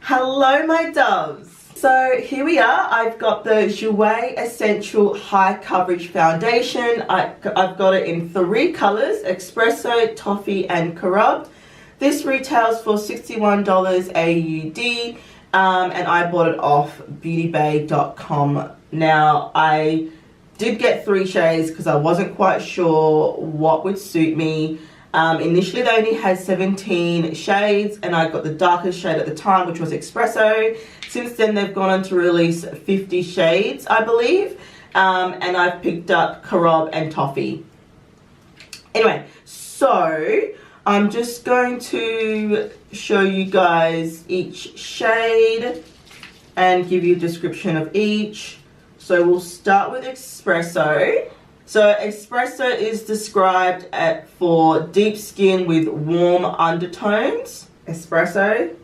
Hello my doves. So here we are. I've got the Jouer Essential High Coverage Foundation. I've got it in 3 colors, Espresso, Toffee and Crème. This retails for $61 AUD and I bought it off beautybay.com. Now I did get 3 shades because I wasn't quite sure what would suit me. Initially they only had 17 shades and I got the darkest shade at the time, which was Espresso. Since then they've gone on to release 50 shades, I believe, and I've picked up Crème and Toffee. Anyway, so I'm just going to show you guys each shade and give you a description of each. So we'll start with Espresso. So Espresso is described for deep skin with warm undertones. Espresso.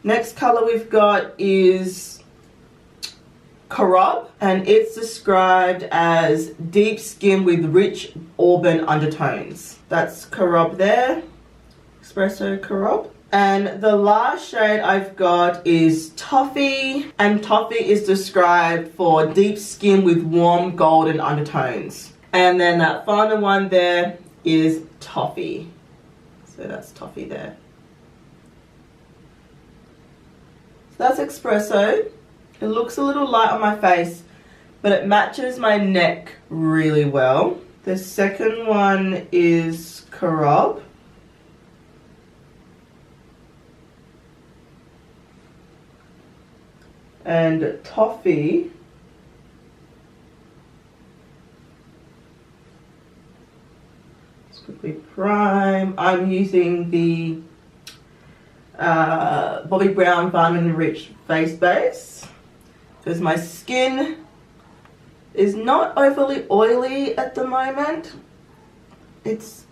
Next color we've got is Crème, and it's described as deep skin with rich auburn undertones. That's Crème there. Espresso Crème. And the last shade I've got is Toffee, and Toffee is described for deep skin with warm golden undertones. And then that final one there is Toffee. So that's Toffee there. So that's Espresso. It looks a little light on my face, but it matches my neck really well. The second one is Crème. And Toffee let's quickly prime. I'm using the Bobbi Brown Vitamin Rich Face Base because my skin is not overly oily at the moment. It's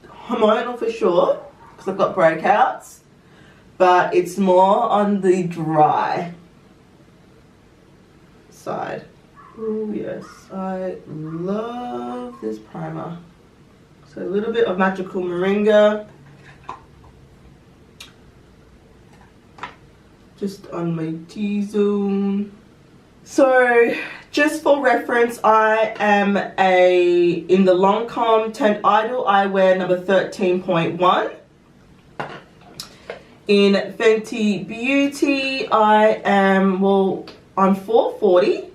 hormonal for sure because I've got breakouts, but it's more on the dry side. Oh yes, I love this primer. So a little bit of magical Moringa just on my T-zone. So just for reference, I am in the Lancôme Teint Idole eyewear number 13.1. In Fenty Beauty I am, well, I'm 440,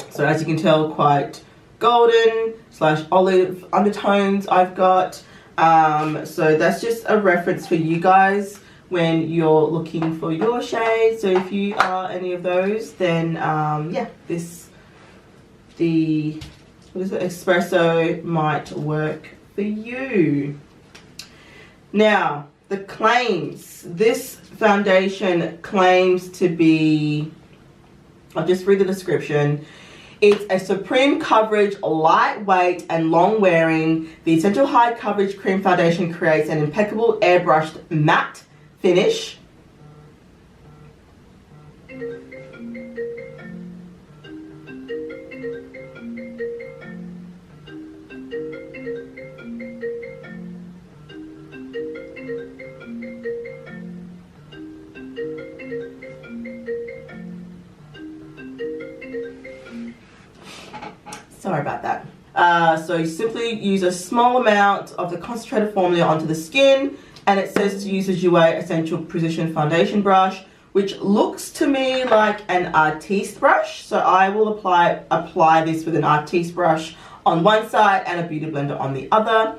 so as you can tell, quite golden / olive undertones I've got. So that's just a reference for you guys when you're looking for your shade. So if you are any of those, then yeah, the Espresso might work for you. Now, the claims. This foundation claims to be, I'll just read the description. It's a supreme coverage, lightweight and long wearing. The Essential High Coverage Cream Foundation creates an impeccable airbrushed matte finish. Sorry about that. So you simply use a small amount of the concentrated formula onto the skin, and it says to use a Jouer Essential Precision Foundation Brush, which looks to me like an artiste brush. So I will apply this with an artiste brush on one side and a beauty blender on the other.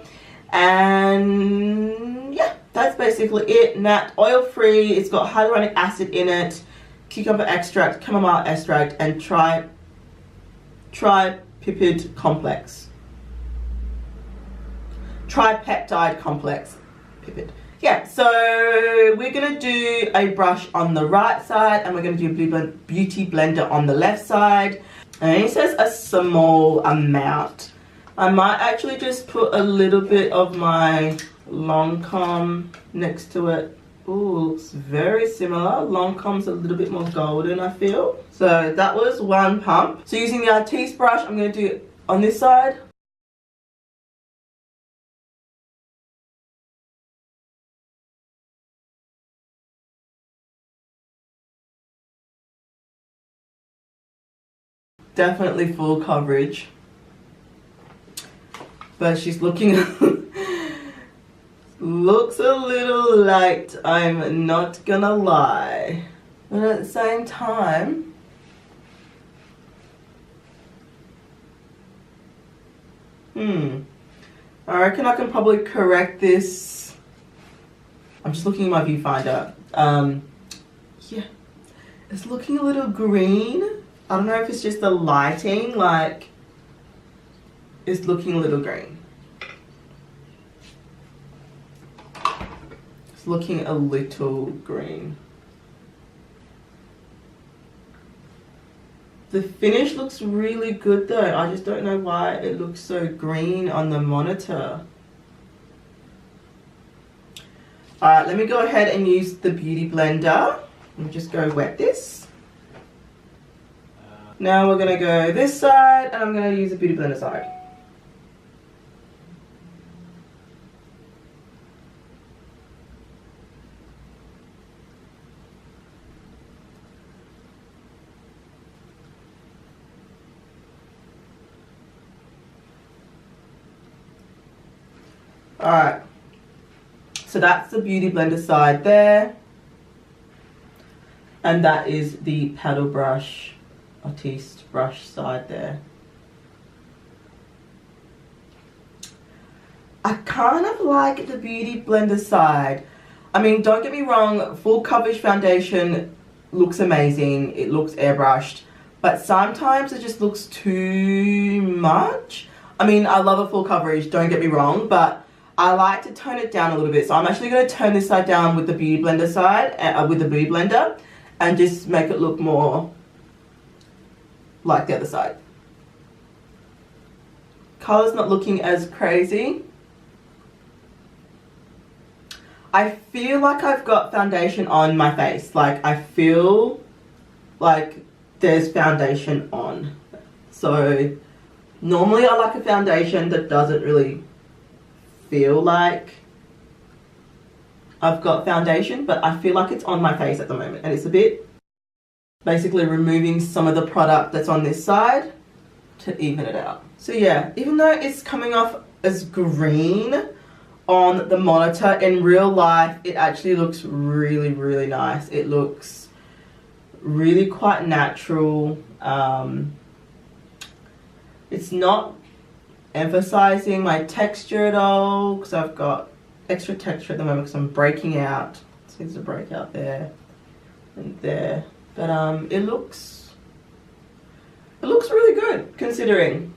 And yeah, that's basically it. Matte, oil free, it's got hyaluronic acid in it, cucumber extract, chamomile extract, and tripeptide complex. Yeah, so we're gonna do a brush on the right side and we're gonna do a beauty blender on the left side. And it says a small amount. I might actually just put a little bit of my Lancôme next to it. Ooh, looks very similar. Lancôme's a little bit more golden, I feel. So that was one pump. So using the artiste brush, I'm gonna do on this side. definitely full coverage. But she's looking looks a little light, I'm not gonna lie. But at the same time, I reckon I can probably correct this. I'm just looking at my viewfinder. Yeah, it's looking a little green. I don't know if it's just the lighting, like, it's looking a little green. It's looking a little green. The finish looks really good though. I just don't know why it looks so green on the monitor. Alright, let me go ahead and use the Beauty Blender. Let me just go wet this. Now we're going to go this side, and I'm going to use the Beauty Blender side. Alright, so that's the Beauty Blender side there. And that is the paddle brush, artiste brush side there. I kind of like the Beauty Blender side. I mean, don't get me wrong, full coverage foundation looks amazing. It looks airbrushed. But sometimes it just looks too much. I mean, I love a full coverage, don't get me wrong, but I like to tone it down a little bit. So I'm actually going to turn this side down with the Beauty Blender side, with the Beauty Blender, and just make it look more like the other side. Color's not looking as crazy. I feel like I've got foundation on my face. Like, I feel like there's foundation on. So normally I like a foundation that doesn't really feel like I've got foundation, but I feel like it's on my face at the moment, and it's a bit basically removing some of the product that's on this side to even it out. So yeah, even though it's coming off as green on the monitor, in real life it actually looks really, really nice. It looks really quite natural. It's not emphasizing my texture at all, because I've got extra texture at the moment because I'm breaking out. So there's a breakout there and there. But it looks really good considering.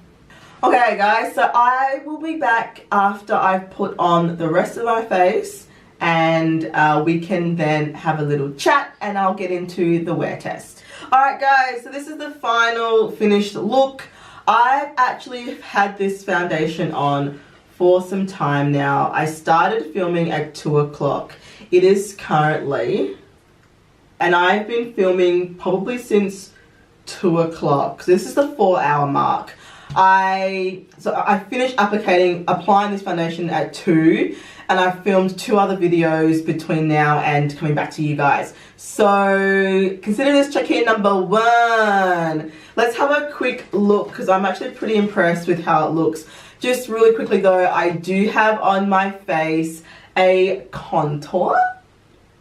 Okay guys, so I will be back after I've put on the rest of my face, and we can then have a little chat and I'll get into the wear test. Alright guys, so this is the final finished look. I've actually had this foundation on for some time now. I started filming at 2 o'clock. It is currently, and I've been filming probably since 2 o'clock. So this is the 4-hour mark. I finished applying this foundation at 2, and I filmed 2 other videos between now and coming back to you guys. So consider this check-in number 1. Let's have a quick look, because I'm actually pretty impressed with how it looks. Just really quickly though, I do have on my face a contour.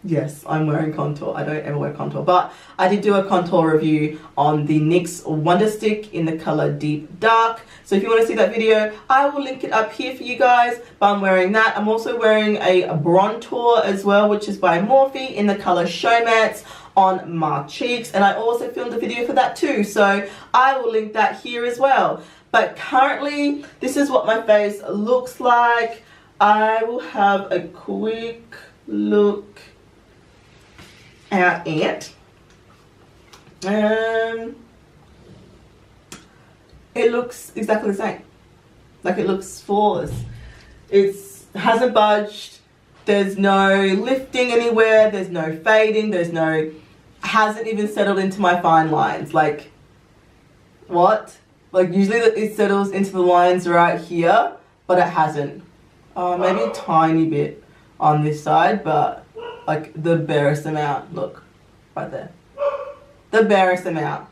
Yes, I'm wearing contour. I don't ever wear contour, but I did do a contour review on the NYX Wonder Stick in the color Deep Dark. So if you want to see that video, I will link it up here for you guys. But I'm wearing that. I'm also wearing a Brontour as well, which is by Morphe in the color Showmance on my cheeks. And I also filmed a video for that too. So I will link that here as well. But currently, this is what my face looks like. I will have a quick look at it. It looks exactly the same. Like, it looks flawless. It hasn't budged. There's no lifting anywhere. There's no fading. Hasn't even settled into my fine lines. Like, what? Like, usually it settles into the lines right here, but it hasn't. Maybe a tiny bit on this side, but like the barest amount. Look, right there. The barest amount.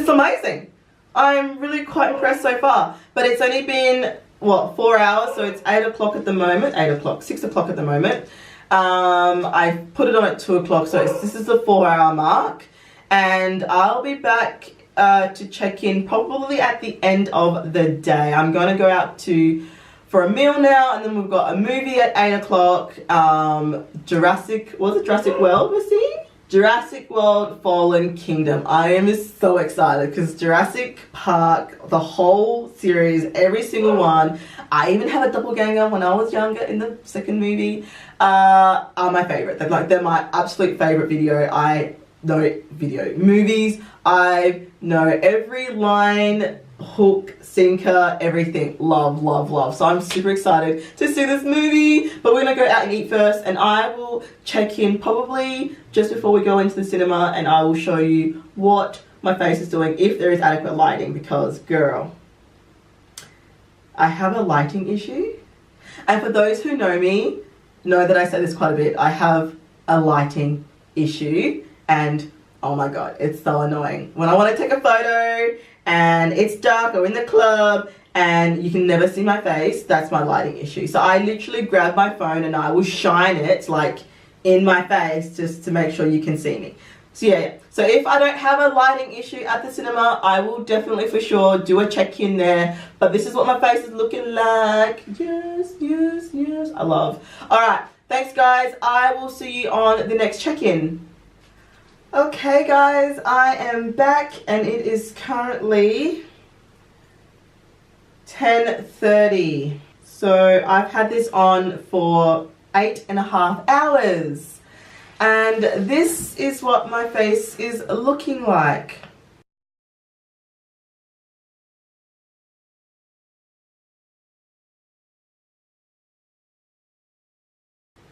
amazing. I'm really quite impressed so far. But it's only been, what, 4 hours? So it's 8 o'clock at the moment. 8 o'clock, 6 o'clock at the moment. I put it on at 2 o'clock, so this is the 4-hour mark. And I'll be back to check in probably at the end of the day. I'm going to go out for a meal now, and then we've got a movie at 8 o'clock. Jurassic World we're seeing? Jurassic World Fallen Kingdom. I am so excited because Jurassic Park, the whole series, every single one, I even have a doppelganger when I was younger in the second movie, are my favorite. They're my absolute favorite movies. I know every line, hook, sinker, everything. Love, love, love. So I'm super excited to see this movie, but we're gonna go out and eat first, and I will check in probably just before we go into the cinema, and I will show you what my face is doing, if there is adequate lighting, because girl, I have a lighting issue. And for those who know me, know that I say this quite a bit. I have a lighting issue, and oh my god, it's so annoying. When I want to take a photo and it's dark or in the club and you can never see my face, that's my lighting issue. So I literally grab my phone and I will shine it like in my face just to make sure you can see me. So yeah. So if I don't have a lighting issue at the cinema, I will definitely for sure do a check-in there. But this is what my face is looking like. Yes, yes, yes. I love. Alright, thanks guys. I will see you on the next check-in. Okay guys, I am back and it is currently 10:30. So I've had this on for 8.5 hours. And this is what my face is looking like.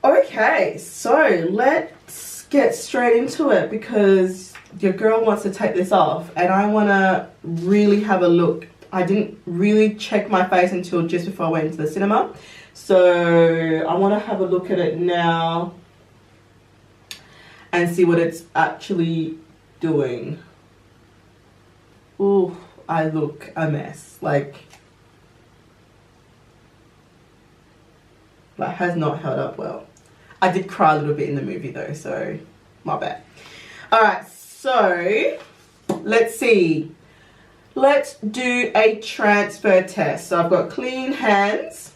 Okay, so let's get straight into it because your girl wants to take this off and I want to really have a look. I didn't really check my face until just before I went into the cinema. So I want to have a look at it now and see what it's actually doing. Ooh, I look a mess. Like, that has not held up well. I did cry a little bit in the movie though, so my bad. Alright, so let's see. Let's do a transfer test. So I've got clean hands.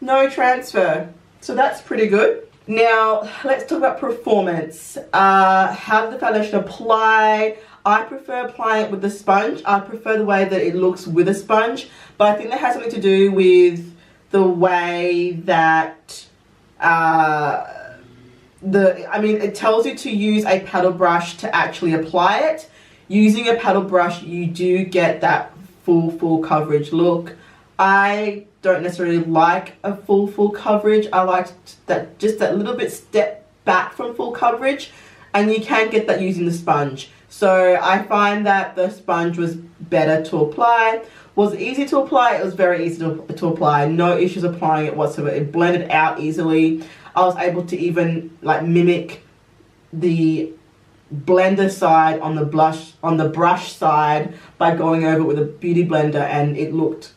No transfer. So that's pretty good. Now, let's talk about performance. How did the foundation apply? I prefer applying it with the sponge. I prefer the way that it looks with a sponge. But I think that has something to do with the way that it tells you to use a paddle brush to actually apply it. Using a paddle brush, you do get that full coverage look. I don't necessarily like a full coverage. I like that, just that little bit step back from full coverage, and you can get that using the sponge. So I find that the sponge was better to apply. Was it easy to apply? It was very easy to apply. No issues applying it whatsoever. It blended out easily. I was able to even like mimic the blender side on the brush side by going over it with a beauty blender, and it looked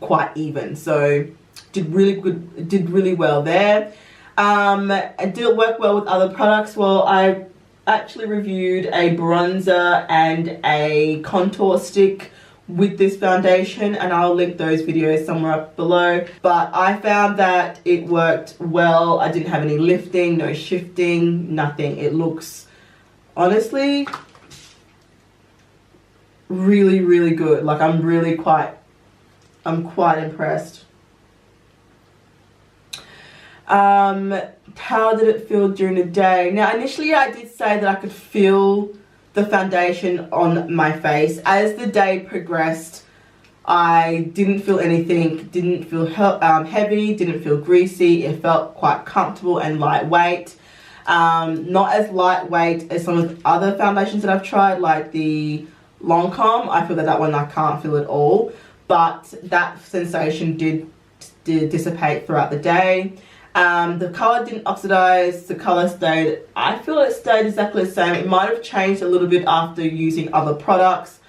quite even. So did really well there. And did it work well with other products? Well, I actually reviewed a bronzer and a contour stick with this foundation, and I'll link those videos somewhere up below. But I found that it worked well. I didn't have any lifting, no shifting, nothing. It looks honestly really good. Like, I'm quite impressed. How did it feel during the day? Now, initially I did say that I could feel the foundation on my face. As the day progressed, I didn't feel anything, didn't feel heavy, didn't feel greasy. It felt quite comfortable and lightweight. Not as lightweight as some of the other foundations that I've tried, like the Lancôme. I feel that one I can't feel at all, but that sensation did dissipate throughout the day. The colour didn't oxidize, the colour stayed, I feel it stayed exactly the same. It might have changed a little bit after using other products.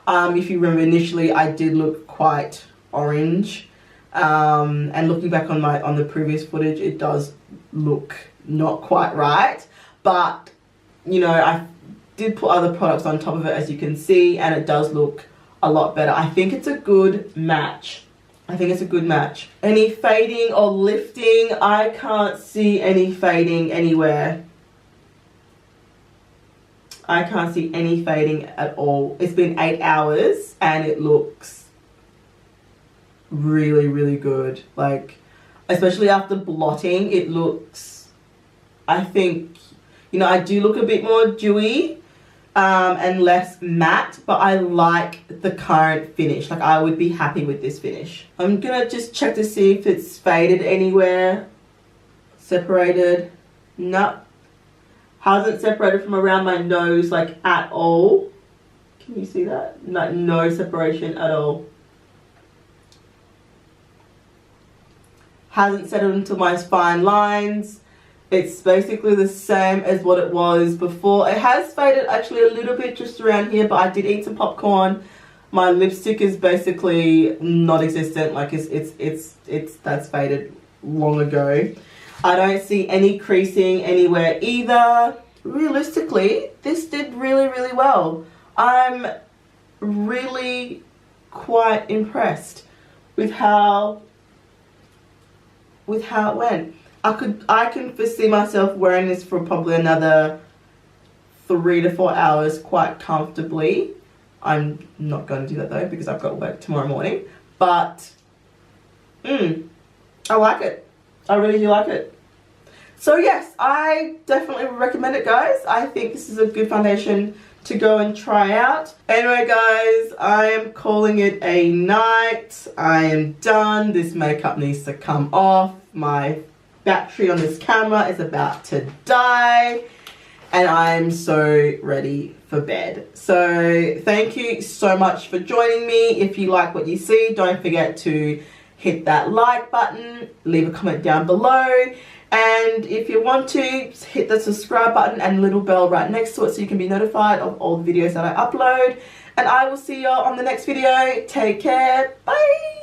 If you remember initially, I did look quite orange. And looking back on the previous footage, it does look not quite right. But, you know, I did put other products on top of it, as you can see, and it does look a lot better. I think it's a good match. I think it's a good match. Any fading or lifting? I can't see any fading anywhere. I can't see any fading at all. It's been 8 hours and it looks really, really good. Like, especially after blotting, it looks, I think, you know, I do look a bit more dewy and less matte, but I like the current finish. Like, I would be happy with this finish. I'm gonna just check to see if it's faded anywhere. Separated. No. Hasn't separated from around my nose, like, at all. Can you see that? Like, no separation at all. Hasn't settled into my fine lines. It's basically the same as what it was before. It has faded actually a little bit just around here, but I did eat some popcorn. My lipstick is basically non-existent. Like, that's faded long ago. I don't see any creasing anywhere either. Realistically, this did really, really well. I'm really quite impressed with how it went. I can foresee myself wearing this for probably another 3 to 4 hours quite comfortably. I'm not going to do that though because I've got work tomorrow morning. But I like it. I really do like it. So yes, I definitely recommend it, guys. I think this is a good foundation to go and try out. Anyway, guys, I am calling it a night. I am done. This makeup needs to come off. My battery on this camera is about to die and I'm so ready for bed. So thank you so much for joining me. If you like what you see, don't forget to hit that like button, leave a comment down below, and if you want to, hit the subscribe button and little bell right next to it so you can be notified of all the videos that I upload. And I will see you all on the next video. Take care. Bye.